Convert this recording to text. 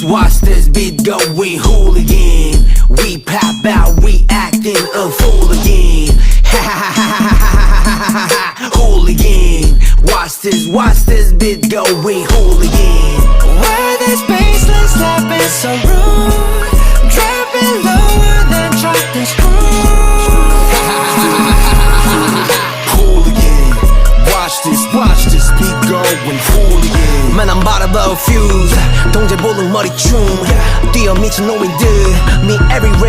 Watch this beat going hooligan. We pop out, we acting a fool again. Ha ha ha ha ha ha ha, hooligan. Watch this beat going hooligan. Where this baseline slapping so rude, dropping lower than drop this screw. Hooligan. Watch this beat going hooligan. Man, I'm about to blow a fuse. 동제 볼록 머리춤 뛰어 미친 노인들 me everywhere.